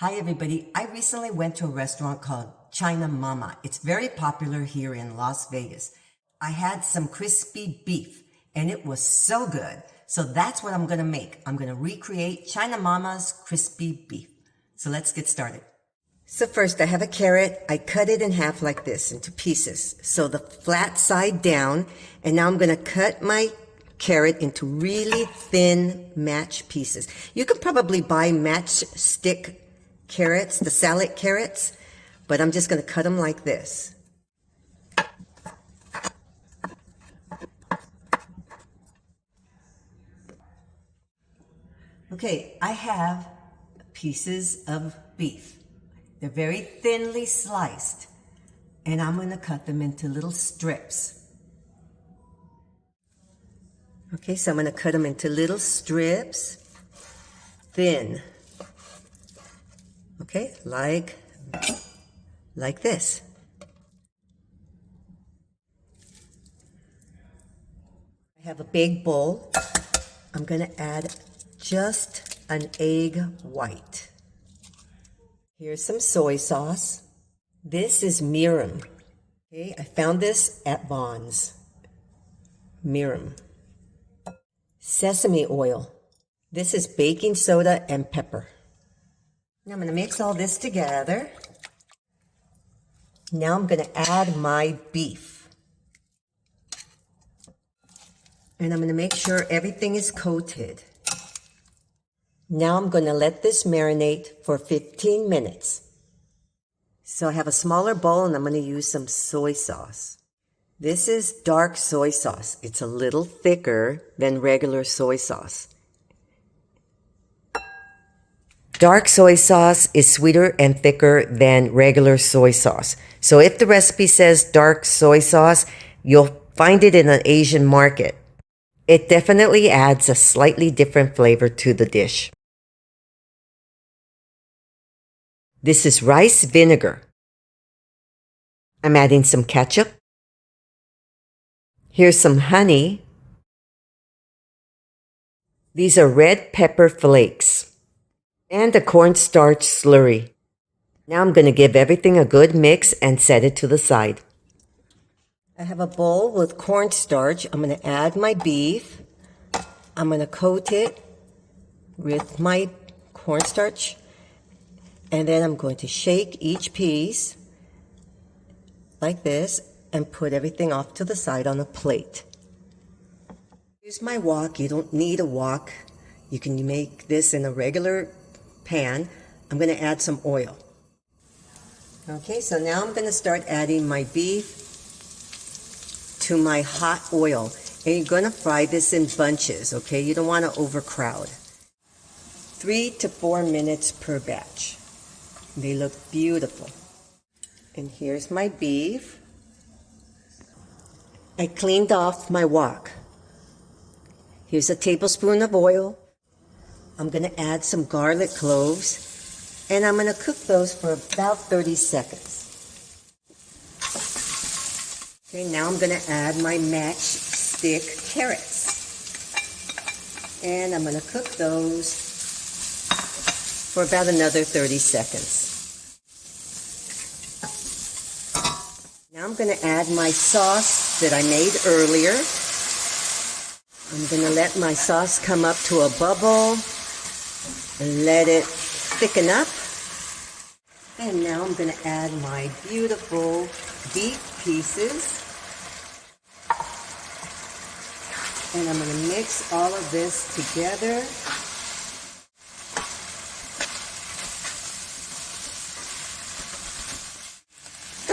Hi everybody, I recently went to a restaurant called China Mama. It's very popular here in Las Vegas. I had some crispy beef and it was so good. So that's what I'm gonna make. I'm gonna recreate China Mama's crispy beef. So let's get started. So first I have a carrot. I cut it in half like this into pieces. So the flat side down, and now I'm gonna cut my carrot into really thin match pieces. You can probably buy matchstick carrots, the salad carrots, but I'm just going to cut them like this. Okay, I have pieces of beef. They're very thinly sliced, and I'm going to cut them into little strips. Okay, so I'm going to cut them into little strips, thin. Okay, like this. I have a big bowl. I'm going to add just an egg white. Here's some soy sauce. This is Mirum. Okay, I found this at Vaughn's. Mirum. Sesame oil. This is baking soda and pepper. Now I'm going to mix all this together. Now I'm going to add my beef. And I'm going to make sure everything is coated. Now I'm going to let this marinate for 15 minutes. So I have a smaller bowl and I'm going to use some soy sauce. This is dark soy sauce. It's a little thicker than regular soy sauce. Dark soy sauce is sweeter and thicker than regular soy sauce. So if the recipe says dark soy sauce, you'll find it in an Asian market. It definitely adds a slightly different flavor to the dish. This is rice vinegar. I'm adding some ketchup. Here's some honey. These are red pepper flakes. And a cornstarch slurry. Now I'm going to give everything a good mix and set it to the side. I have a bowl with cornstarch. I'm going to add my beef. I'm going to coat it with my cornstarch. And then I'm going to shake each piece like this and put everything off to the side on a plate. Here's my wok. You don't need a wok. You can make this in a regular pan. I'm going to add some oil. Okay, so now I'm going to start adding my beef to my hot oil. And you're going to fry this in bunches, okay? You don't want to overcrowd. 3 to 4 minutes per batch. They look beautiful. And here's my beef. I cleaned off my wok. Here's a tablespoon of oil. I'm going to add some garlic cloves, and I'm going to cook those for about 30 seconds. Okay, now I'm going to add my matchstick carrots. And I'm going to cook those for about another 30 seconds. Now I'm going to add my sauce that I made earlier. I'm going to let my sauce come up to a bubble. And let it thicken up. And now I'm going to add my beautiful beef pieces. And I'm going to mix all of this together.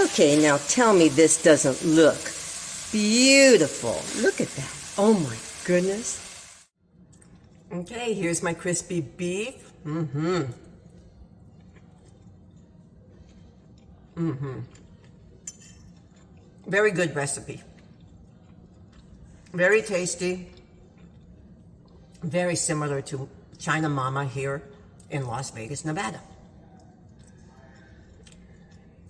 Okay, now tell me this doesn't look beautiful. Look at that. Oh my goodness. Okay, here's my crispy beef. Very good recipe. Very tasty. Very similar to China Mama here in Las Vegas, Nevada.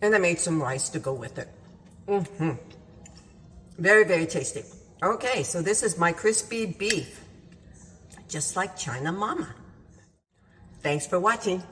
And I made some rice to go with it. Very, very tasty. Okay, so this is my crispy beef. Just like China Mama. Thanks for watching.